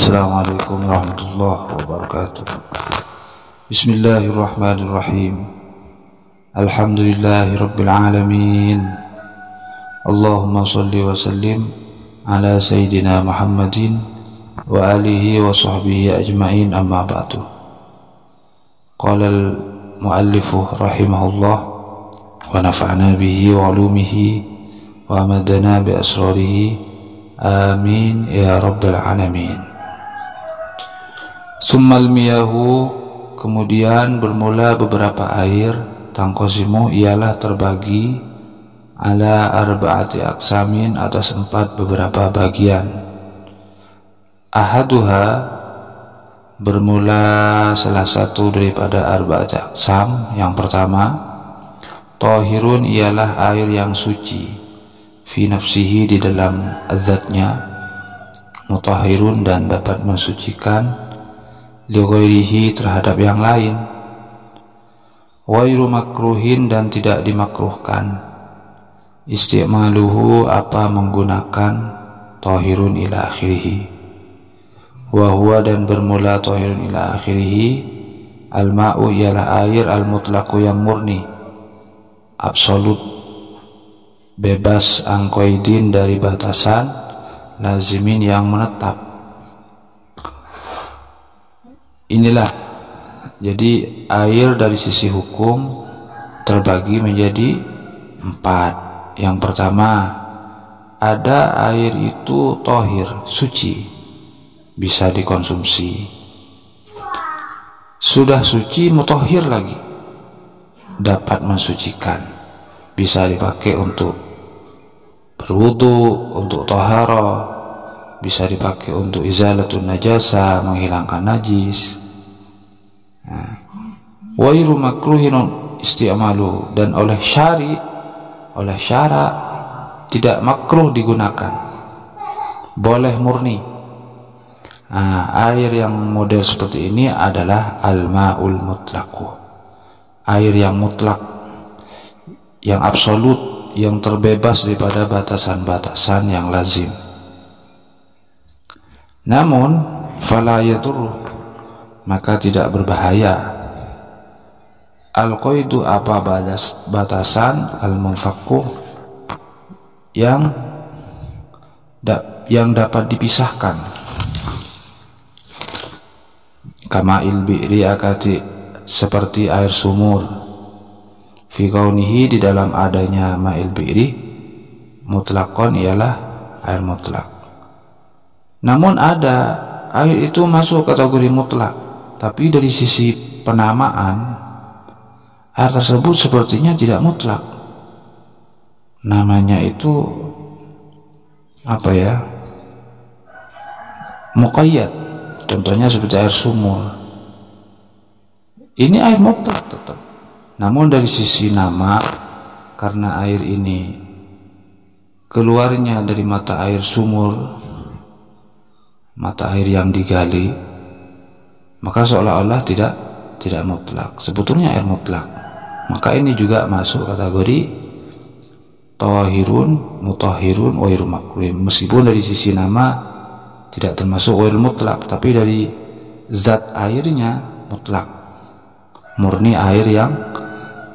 Assalamualaikum warahmatullahi wabarakatuh. Bismillahirrahmanirrahim. Alhamdulillahi rabbil alamin. Allahumma salli wa sallim ala sayyidina Muhammadin wa alihi wa sahbihi ajma'in, amma ba'du. Qala al-muallifu rahimahullah wa nafa'na bihi wa ulumihi wa amadana bi asrarihi, amin ya rabbal alamin. Summal miyahu, kemudian bermula beberapa air, tangkosimu ialah terbagi, ala arba'ati aksamin, atas 4 beberapa bagian. Ahaduha, bermula salah satu daripada arba'ati aksam. Yang pertama, tahirun ialah air yang suci, fi nafsihi, di dalam zatnya, mutahhirun dan dapat mensucikan, li ghairihi, terhadap yang lain, wairu makruhin, dan tidak dimakruhkan, isti'maluhu, apa menggunakan tahirun ila akhirih, wa huwa, dan bermula tahirun ila akhirih, al-ma'u ialah air, al-mutlaqu yang murni, absolut, bebas, angkoidin, dari batasan, lazimin, yang menetap. Inilah, jadi air dari sisi hukum terbagi menjadi 4. Yang pertama, ada air itu tohir, suci, bisa dikonsumsi. Sudah suci, mutohir lagi, dapat mensucikan, bisa dipakai untuk berwudu, untuk tohara, bisa dipakai untuk izalatun najasa, menghilangkan najis. Wairu makruhin isti'malu, dan oleh syara tidak makruh digunakan, boleh murni. Air yang model seperti ini adalah al-ma'ul mutlaqu, air yang mutlak, yang absolut, yang terbebas daripada batasan-batasan yang lazim. Namun fala yadur, maka tidak berbahaya, al-qaidu, apa batasan, al-munfaqu, yang dapat dipisahkan, kama'il bi'ri akati, seperti air sumur, fi kaunihi, di dalam adanya ma'il bi'ri, mutlaqon, ialah air mutlak. Namun ada air itu masuk kategori mutlak, tapi dari sisi penamaan air tersebut sepertinya tidak mutlak. Namanya itu apa ya? Muqayyad. Contohnya seperti air sumur. Ini air mutlak tetap. Namun dari sisi nama, karena air ini keluarnya dari mata air sumur, mata air yang digali, maka seolah-olah tidak mutlak. Sebetulnya air mutlak. Maka ini juga masuk kategori tahirun, mutahhirun, wairu makruhin. Meskipun dari sisi nama tidak termasuk wairu mutlak, tapi dari zat airnya mutlak, murni, air yang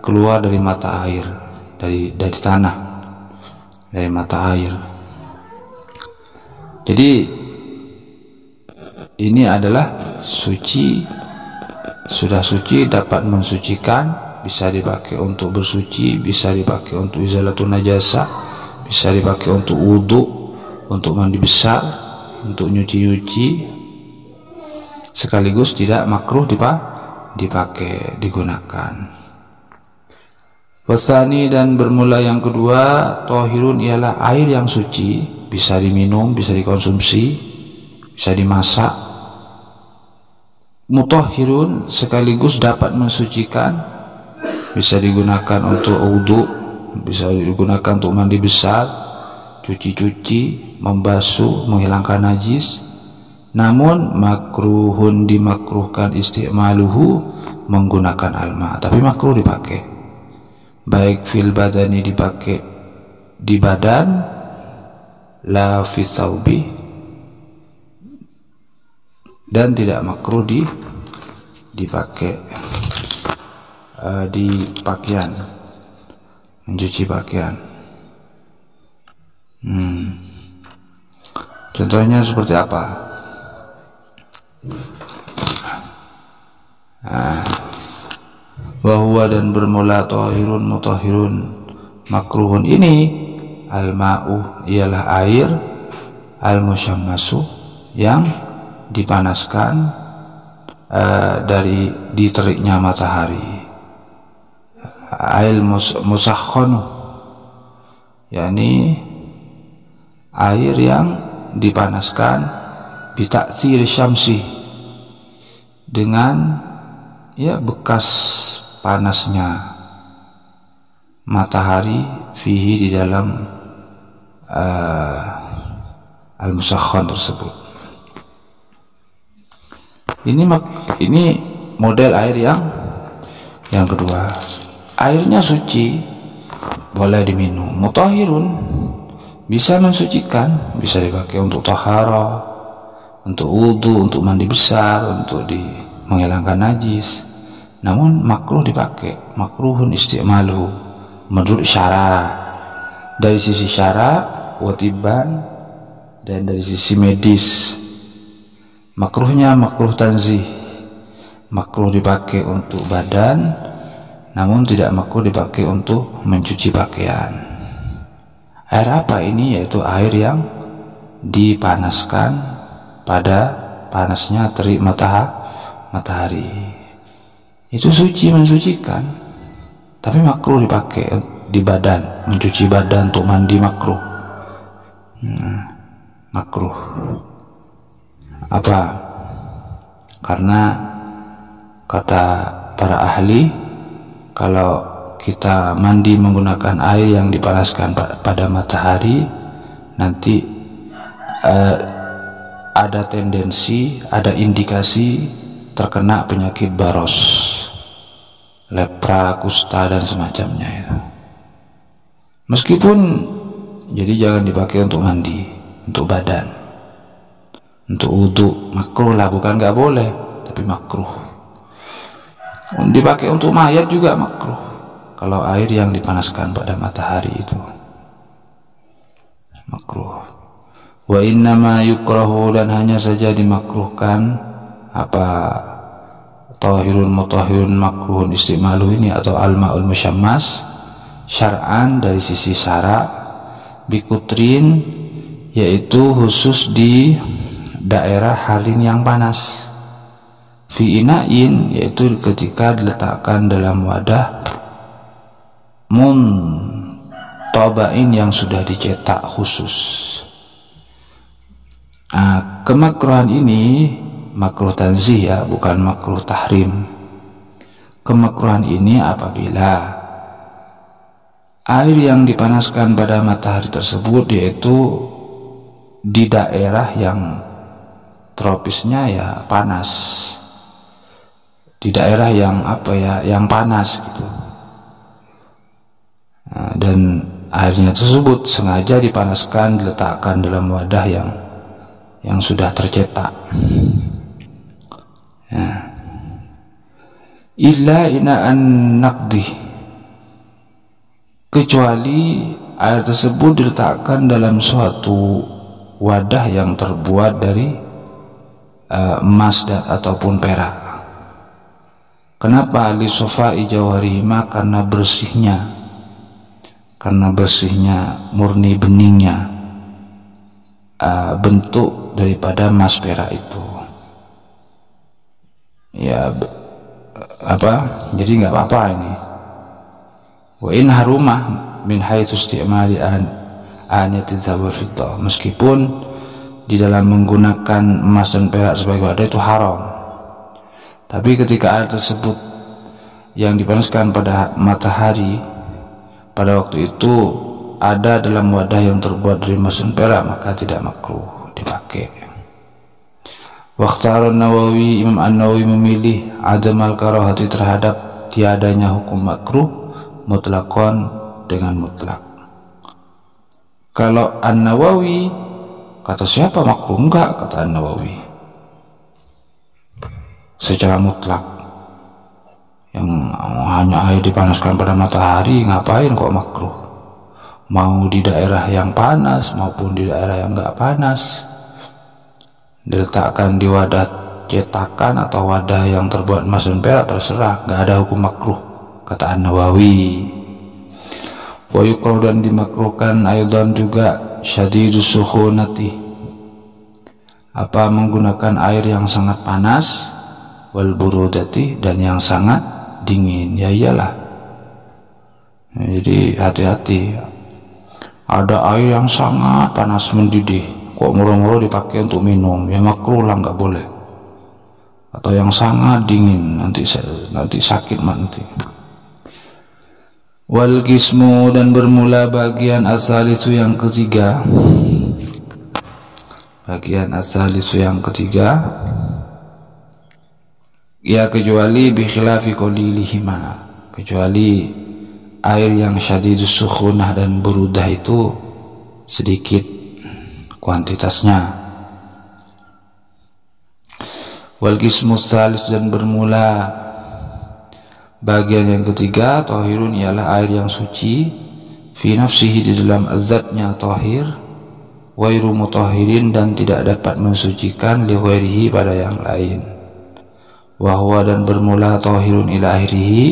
keluar dari mata air, dari tanah, dari mata air. Jadi ini adalah suci, sudah suci, dapat mensucikan, bisa dipakai untuk bersuci, bisa dipakai untuk izalatun najasa, bisa dipakai untuk wudu, untuk mandi besar, untuk nyuci-nyuci, sekaligus tidak makruh dipakai, digunakan. Wasani, dan bermula yang kedua, tahirun ialah air yang suci, bisa diminum, bisa dikonsumsi, bisa dimasak. Mutahhirun, sekaligus dapat mensucikan, bisa digunakan untuk wudu, bisa digunakan untuk mandi besar, cuci-cuci, membasuh, menghilangkan najis. Namun makruhun, dimakruhkan, isti'maluhu, menggunakan alma, tapi makruh dipakai, baik fil badani, dipakai di badan, la fi thawbi, dan tidak makruh dipakai di pakaian, mencuci pakaian. Contohnya seperti apa? Wa dan bermula tahirun mutahhirun makruhun, ini al-ma'u ialah air, al-musyammasu yang dipanaskan dari diteriknya matahari, air musakhkhanu, yakni air yang dipanaskan bitaksir syamsi, dengan bekas panasnya matahari, fihi di dalam al-musakhkhan tersebut. Ini model air yang kedua. Airnya suci, boleh diminum. Mutahhirun, bisa mensucikan, bisa dipakai untuk taharah, untuk wudu, untuk mandi besar, untuk menghilangkan najis. Namun makruh dipakai, makruhun isti'maluhu menurut syara, dari sisi syara, watiban, dan dari sisi medis. Makruhnya makruh tanzih, makruh dipakai untuk badan, namun tidak makruh dipakai untuk mencuci pakaian. Air apa ini? Yaitu air yang dipanaskan pada panasnya terik matahari. Itu suci, mensucikan, tapi makruh dipakai di badan, mencuci badan untuk mandi makruh. Makruh. Apa? Karena kata para ahli, kalau kita mandi menggunakan air yang dipanaskan pada matahari, nanti ada tendensi, ada indikasi terkena penyakit baros, lepra, kusta, dan semacamnya itu. Meskipun jadi jangan dipakai untuk mandi, untuk badan, untuk wudhu, makruh lah, bukan nggak boleh, tapi makruh. Dipakai untuk mayat juga makruh, kalau air yang dipanaskan pada matahari itu makruh. Wa innama yukrahu, dan hanya saja dimakruhkan apa tahirun mutahhirun makruhun istimalu ini, atau al-ma'ul musyammas syar'an dari sisi syara, bikutrin, yaitu khusus di daerah halin yang panas, fi ina'in, yaitu ketika diletakkan dalam wadah, muntabain, yang sudah dicetak khusus. Kemakruhan ini makruh tanzih ya, bukan makruh tahrim. Kemakruhan ini apabila air yang dipanaskan pada matahari tersebut yaitu di daerah yang tropisnya ya panas, di daerah yang yang panas gitu. Dan airnya tersebut sengaja dipanaskan, diletakkan dalam wadah yang sudah tercetak. Illa ina'an naqdi, kecuali air tersebut diletakkan dalam suatu wadah yang terbuat dari emas ataupun perak. Kenapa? Li sofai jawharihima, karena bersihnya murni beningnya bentuk daripada emas perak itu. Ya jadi nggak apa-apa ini. Wa in harumah min haitsu istimali aniyati dzahab wal fiddah, meskipun di dalam menggunakan emas dan perak sebagai wadah itu haram, tapi ketika air tersebut yang dipanaskan pada matahari pada waktu itu ada dalam wadah yang terbuat dari emas dan perak, maka tidak makruh dipakai. Waqtar an-Nawawi, Imam An-Nawawi memilih adam al-karahati, terhadap tiadanya hukum makruh mutlaqan, dengan mutlak. Kalau An-Nawawi, kata siapa makruh? Enggak, kata An-Nawawi. secara mutlak. Yang hanya air dipanaskan pada matahari, ngapain kok makruh? Mau di daerah yang panas maupun di daerah yang nggak panas, diletakkan di wadah cetakan atau wadah yang terbuat emas dan perak, terserah, nggak ada hukum makruh, kata An-Nawawi. Wa yukrahu, dan dimakruhkan aidan juga syadidus sukhunati, menggunakan air yang sangat panas, wal burudati, dan yang sangat dingin. Ya iyalah, jadi hati-hati. Ada air yang sangat panas mendidih, kok murah-murah dipakai untuk minum, ya makruh lah, nggak boleh. Atau yang sangat dingin, nanti sakit nanti. Wal qismu, dan bermula bagian asalisu yang ketiga. Bagian asalisu yang ketiga, ya kecuali bi khilafi qalilihima, kecuali air yang syadidus sukhunah dan burudah itu sedikit kuantitasnya. Wal qismu salis, dan bermula bagian yang ketiga, tahirun, ialah air yang suci, fi nafsihi, di dalam zatnya tahir, wairu mutahirin, dan tidak dapat mensucikan, li ghairihi, pada yang lain. Wa huwa, dan bermula tahirun ila akhirihi,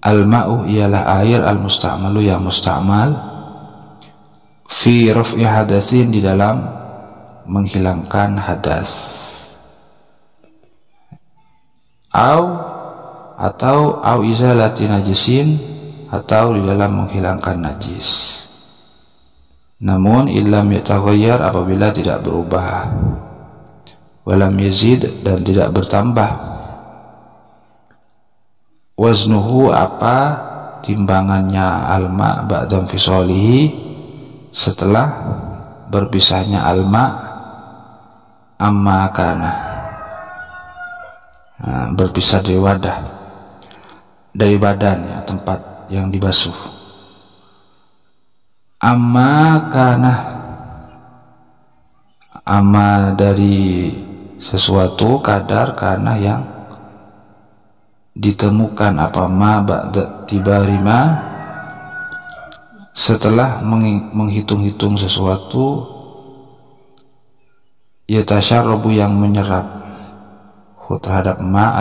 al-ma'u, ialah air, al-musta'malu, yang musta'mal, fi raf'i hadatsin, di dalam menghilangkan hadas. Atau izalati najisin, atau di dalam menghilangkan najis. Namun illam yataghayyar, apabila tidak berubah, walam yazid, dan tidak bertambah, waznuhu, timbangannya alma, ba'da fisalihi, setelah berpisahnya alma, amma kana, berpisah dari wadah, dari badan, ya, tempat yang dibasuh. Amma kana, amma dari sesuatu, kadar, kana yang ditemukan, ma ba'da tibarima, setelah menghitung-hitung sesuatu, yatasyarrabu, yang menyerap, terhadap ma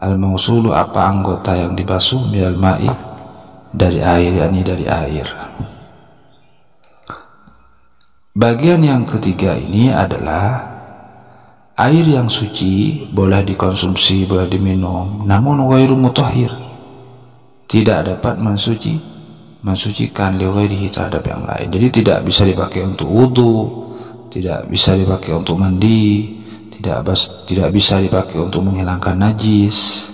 al-mausulu, anggota yang dibasuh, minal ma'i, dari air, yakni dari air. Bagian yang ketiga ini adalah air yang suci, boleh dikonsumsi, boleh diminum, namun ghairu mutahhir, tidak dapat mensucikan, li ghairihi, terhadap yang lain. Jadi tidak bisa dipakai untuk wudu, tidak bisa dipakai untuk mandi, tidak bisa dipakai untuk menghilangkan najis.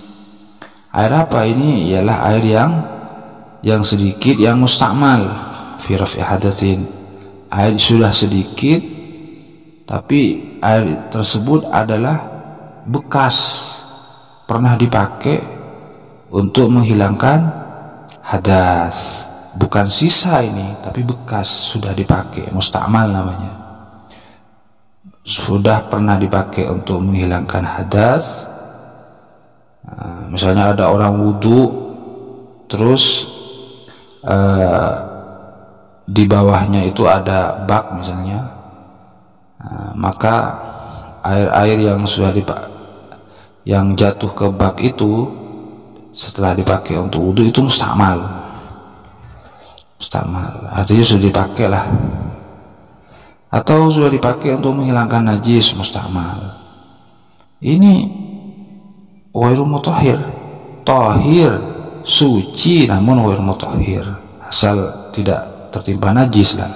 Air apa ini? Ialah air yang sedikit, yang mustakmal, fi raf'i hadatsin. Air sudah sedikit, tapi air tersebut adalah bekas, pernah dipakai untuk menghilangkan hadas. Bukan sisa ini, tapi bekas, sudah dipakai, mustakmal namanya. Sudah pernah dipakai untuk menghilangkan hadas. Misalnya ada orang wudu, terus di bawahnya itu ada bak misalnya, maka air-air yang sudah yang jatuh ke bak itu setelah dipakai untuk wudu itu mustakmal, artinya sudah dipakai lah, atau sudah dipakai untuk menghilangkan najis, mustakmal. Ini ghairu mutahhir, tahir, suci, namun ghairu mutahhir, asal tidak tertimpa najis lah,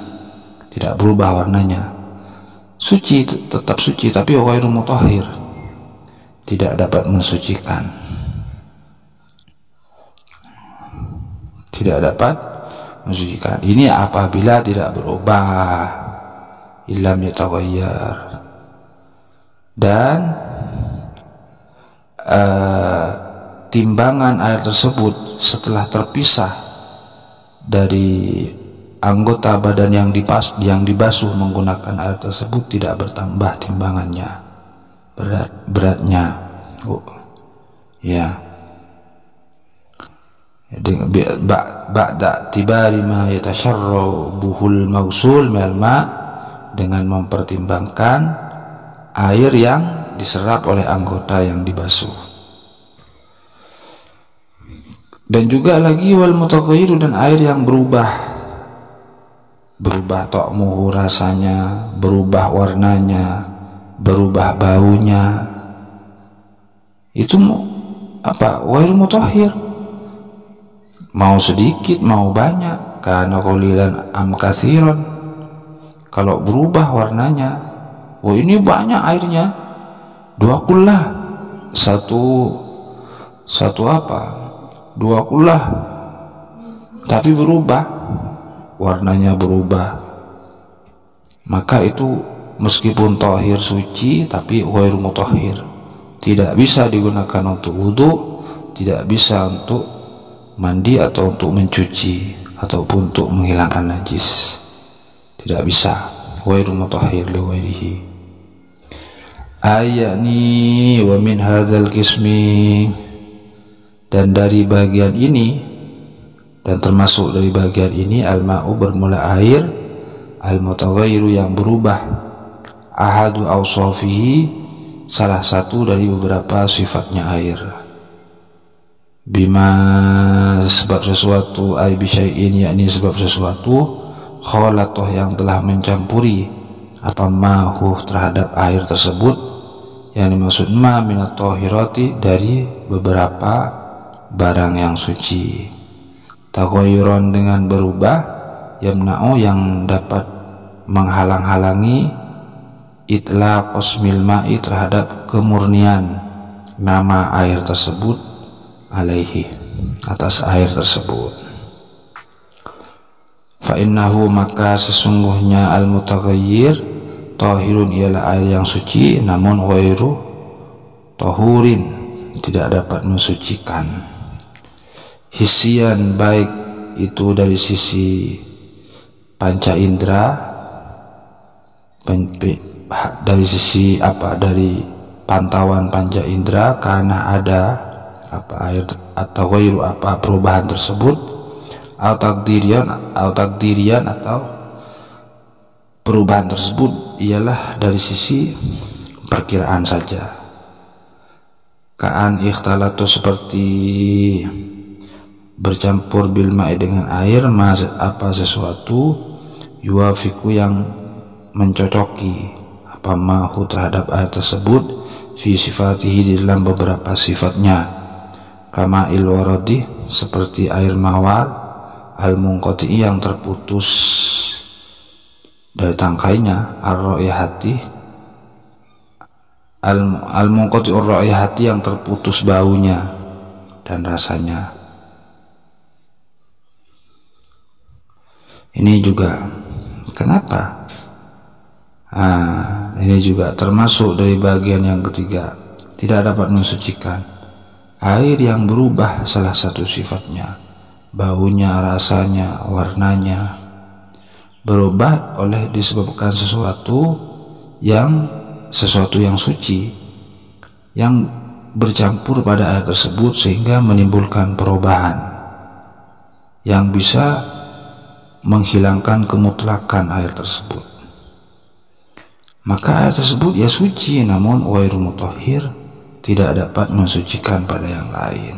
tidak berubah warnanya, suci, tetap suci, tapi ghairu mutahhir, tidak dapat mensucikan, tidak dapat mensucikan. Ini apabila tidak berubah, illam yataghayyar. Dan timbangan air tersebut setelah terpisah dari anggota badan yang dibasuh menggunakan air tersebut tidak bertambah timbangannya, beratnya. Ya. Ba'da tibari ma yatasharrabuhul mausul minal ma, dengan mempertimbangkan air yang diserap oleh anggota yang dibasuh. Dan juga lagi wal mutaghayyiru, dan air yang berubah ta'muhu, rasanya, berubah warnanya, berubah baunya, itu ghairu mutahhir. Mau sedikit mau banyak, kana qalilan am katsiran. Kalau berubah warnanya, ini banyak airnya, 2 kullah, satu 2 kullah, tapi berubah warnanya, berubah, maka itu meskipun tahir suci tapi ghairu mutahhir, tidak bisa digunakan untuk wudu, tidak bisa untuk mandi atau untuk mencuci ataupun untuk menghilangkan najis, tidak bisa. Ghairu mutahhir li ghairihi. Ayani wa min hadzal qismi, dan dari bagian ini, dan termasuk dari bagian ini, al-ma'u bermula air, al-mutaghayyiru yang berubah, ahadu awsafihi salah satu dari beberapa sifatnya air, bima sebab sesuatu, ay bisyai'in yakni sebab sesuatu, khalatoh yang telah mencampuri apa mahu terhadap air tersebut, yang dimaksud ma minat tahirati dari beberapa barang yang suci, taghayyuran dengan berubah, yamna'u yang dapat menghalang-halangi, itlaq qasmil ma'i terhadap kemurnian nama air tersebut, alaihi atas air tersebut. Fa innahu maka sesungguhnya al mutaghayyir tahirun ialah air yang suci, namun ghairu tahurin tidak dapat mensucikan. Hisian baik itu dari sisi panca indera, dari sisi dari pantauan panca indera, karena ada air atau ghairu perubahan tersebut, atau takdirian atau perubahan tersebut ialah dari sisi perkiraan saja. Ka'an ikhtalatu seperti bercampur bil ma'i dengan air, sesuatu yuafiku yang mencocoki mahu terhadap air tersebut, fi sifatihi di dalam beberapa sifatnya, kama il waradi seperti air mawar, al munqati yang terputus dari tangkainya, ar-raihati al munqati ar-raihati yang terputus baunya dan rasanya. Ini juga kenapa? Ini juga termasuk dari bagian yang ketiga, tidak dapat mensucikan. Air yang berubah salah satu sifatnya, baunya, rasanya, warnanya, berubah oleh disebabkan sesuatu yang suci yang bercampur pada air tersebut, sehingga menimbulkan perubahan yang bisa menghilangkan kemutlakan air tersebut. Maka air tersebut ya suci, namun ghairu mutahhir, tidak dapat mensucikan pada yang lain.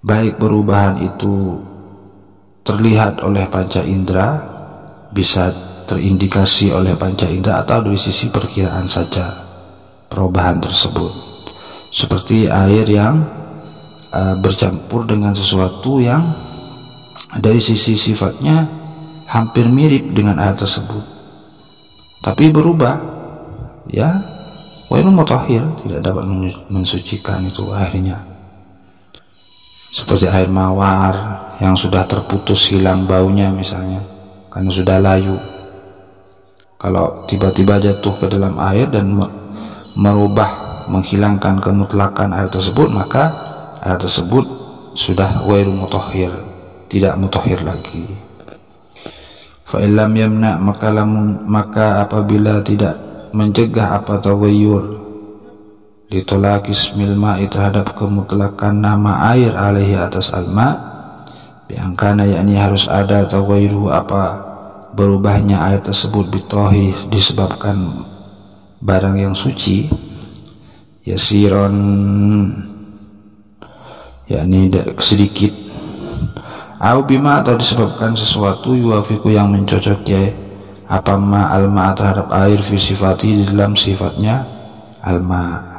Baik perubahan itu terlihat oleh panca indera, bisa terindikasi oleh panca indera, atau dari sisi perkiraan saja perubahan tersebut, seperti air yang bercampur dengan sesuatu yang dari sisi sifatnya hampir mirip dengan air tersebut, tapi berubah, ya ghairu mutahhir, tidak dapat mensucikan itu airnya. Seperti air mawar yang sudah terputus, hilang baunya misalnya, karena sudah layu. Kalau tiba-tiba jatuh ke dalam air dan merubah, menghilangkan kemutlakan air tersebut, maka air tersebut sudah ghairu mutahhir, tidak mutahhir lagi. Fa illam yamna, maka apabila tidak mencegah taghayyur litolaki ismil ma'i terhadap kemutlakan nama air alaihi atas alma biangkana yakni harus ada atau ghairuhu apa berubahnya air tersebut bitohi disebabkan barang yang suci yasiron yakni sedikit au bima atau disebabkan sesuatu yuafiku yang mencocoki apa ma alma terhadap air fi sifati di dalam sifatnya alma.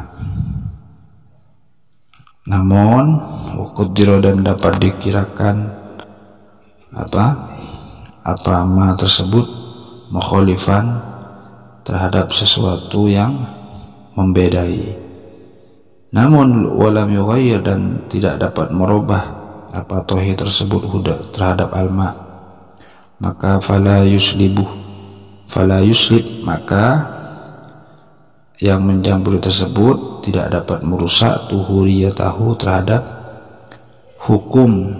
Namun waqudiro dan dapat dikirakan apa ma tersebut mukhalifan terhadap sesuatu yang membedai. Namun walam yughayyir dan tidak dapat merubah apa tohi tersebut terhadap alma, maka fala yuslib maka yang mencampuri tersebut tidak dapat merusak tuhuriyatahu terhadap hukum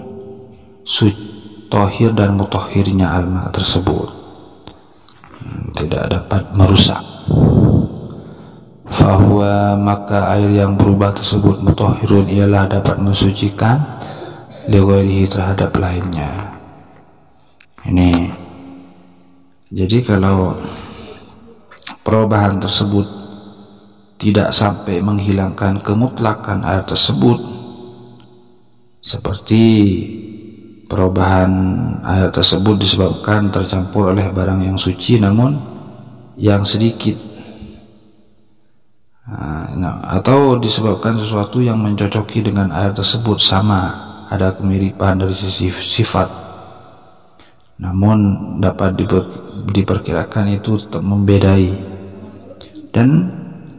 tohir dan mutahhirnya alma tersebut, tidak dapat merusak. Fahuwa maka air yang berubah tersebut mutahhirun ialah dapat mensucikan lighairihi terhadap lainnya. Ini jadi kalau perubahan tersebut tidak sampai menghilangkan kemutlakan air tersebut, seperti perubahan air tersebut disebabkan tercampur oleh barang yang suci namun yang sedikit, atau disebabkan sesuatu yang mencocoki dengan air tersebut sama, ada kemiripan dari sisi sifat, namun dapat diperkirakan itu tetap membedai, dan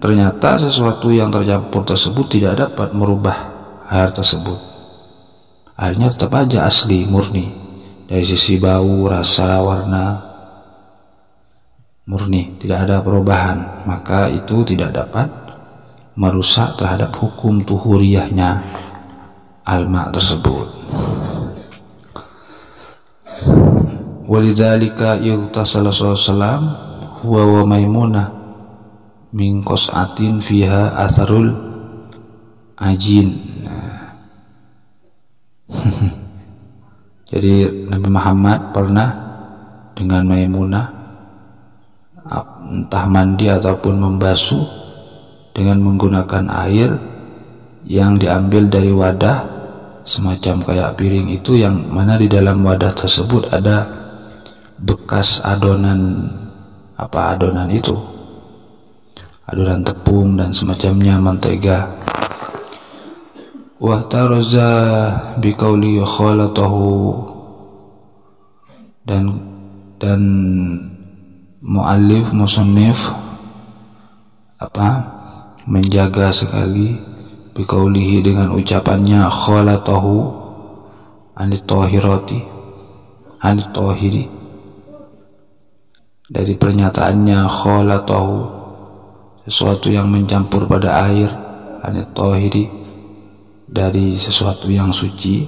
ternyata sesuatu yang tercampur tersebut tidak dapat merubah air tersebut. Airnya tetap aja asli, murni, dari sisi bau, rasa, warna, murni, tidak ada perubahan, maka itu tidak dapat merusak terhadap hukum tuhuriyahnya alma tersebut. Walidzalika ightasala sallallahu huwa wa Maimunah min qas'atin fiha atharul ajin. Jadi Nabi Muhammad pernah dengan Maimunah entah mandi ataupun membasuh dengan menggunakan air yang diambil dari wadah semacam kayak piring itu, yang mana di dalam wadah tersebut ada bekas adonan itu, adonan tepung dan semacamnya, mentega. Wa taraza biqauli khalatahu, dan muallif musannif menjaga sekali biqaulihi dengan ucapannya khalatahu anit tahiri, dari pernyataannya khalatahu sesuatu yang mencampur pada air, anit tahiri dari sesuatu yang suci,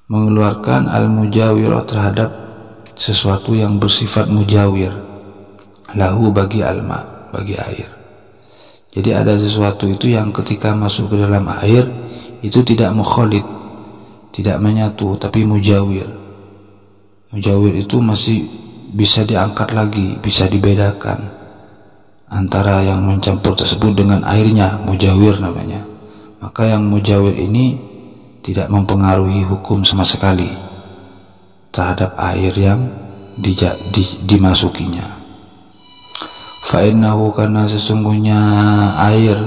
mengeluarkan al-mujawirah terhadap sesuatu yang bersifat mujawir, lahu bagi alma, bagi air. Jadi ada sesuatu itu yang ketika masuk ke dalam air itu tidak mukhalid, tidak menyatu, tapi mujawir. Mujawir itu masih bisa diangkat lagi, bisa dibedakan antara yang mencampur tersebut dengan airnya, mujawir namanya. Maka yang mujawir ini tidak mempengaruhi hukum sama sekali terhadap air yang dimasukinya. Fa'innahu, karena sesungguhnya air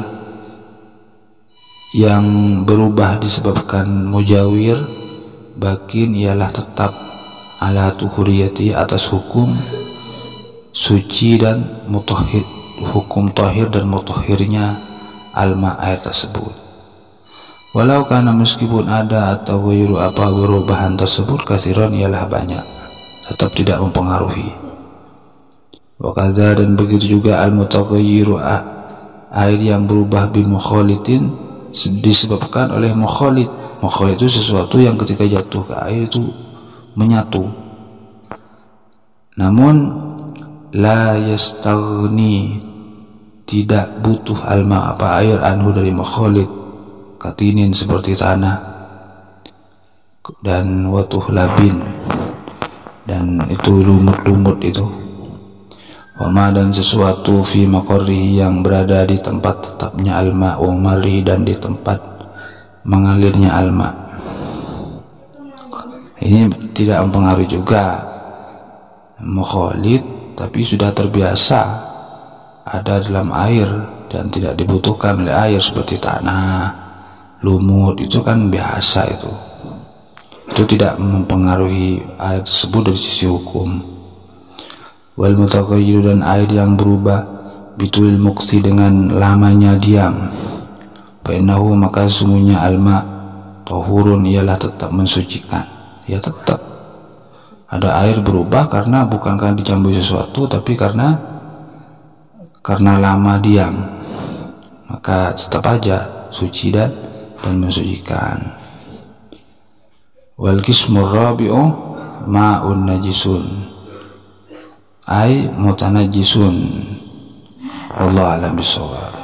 yang berubah disebabkan mujawir bakin ialah tetap ala tuhuriyati atas hukum suci dan mutahhir, hukum tahir dan mutahhirnya alma air tersebut. Walau karena meskipun ada atau ghairu apa perubahan tersebut kasiran ialah banyak, tetap tidak mempengaruhi. Wakadha, dan begitu juga al-mutaghayyiru air yang berubah bimukhalitin disebabkan oleh mukhalid. Mukhalid itu sesuatu yang ketika jatuh ke air itu menyatu. Namun la yastaghni, tidak butuh alma apa air anhu dari makhalid, katinin seperti tanah, dan watuh labin, dan itu lumut-lumut itu, wama dan sesuatu fi maqarrihi yang berada di tempat tetapnya alma, wa marri dan di tempat mengalirnya alma. Ini tidak mempengaruhi juga mukhalid, tapi sudah terbiasa ada dalam air dan tidak dibutuhkan oleh air seperti tanah, lumut, itu kan biasa itu tidak mempengaruhi air tersebut dari sisi hukum. Wal mutaghayyir dan air yang berubah bitul muqsi dengan lamanya diam, fa innahu maka sesungguhnya alma tahurun ialah tetap mensucikan. Ya tetap ada air berubah karena bukan karena dicampuri sesuatu, tapi karena lama diam, maka tetap aja suci dan mensucikan. Wal qismur rabi'u ma'un najisun ay mutanajjisun. Wallahu a'lam bishawab.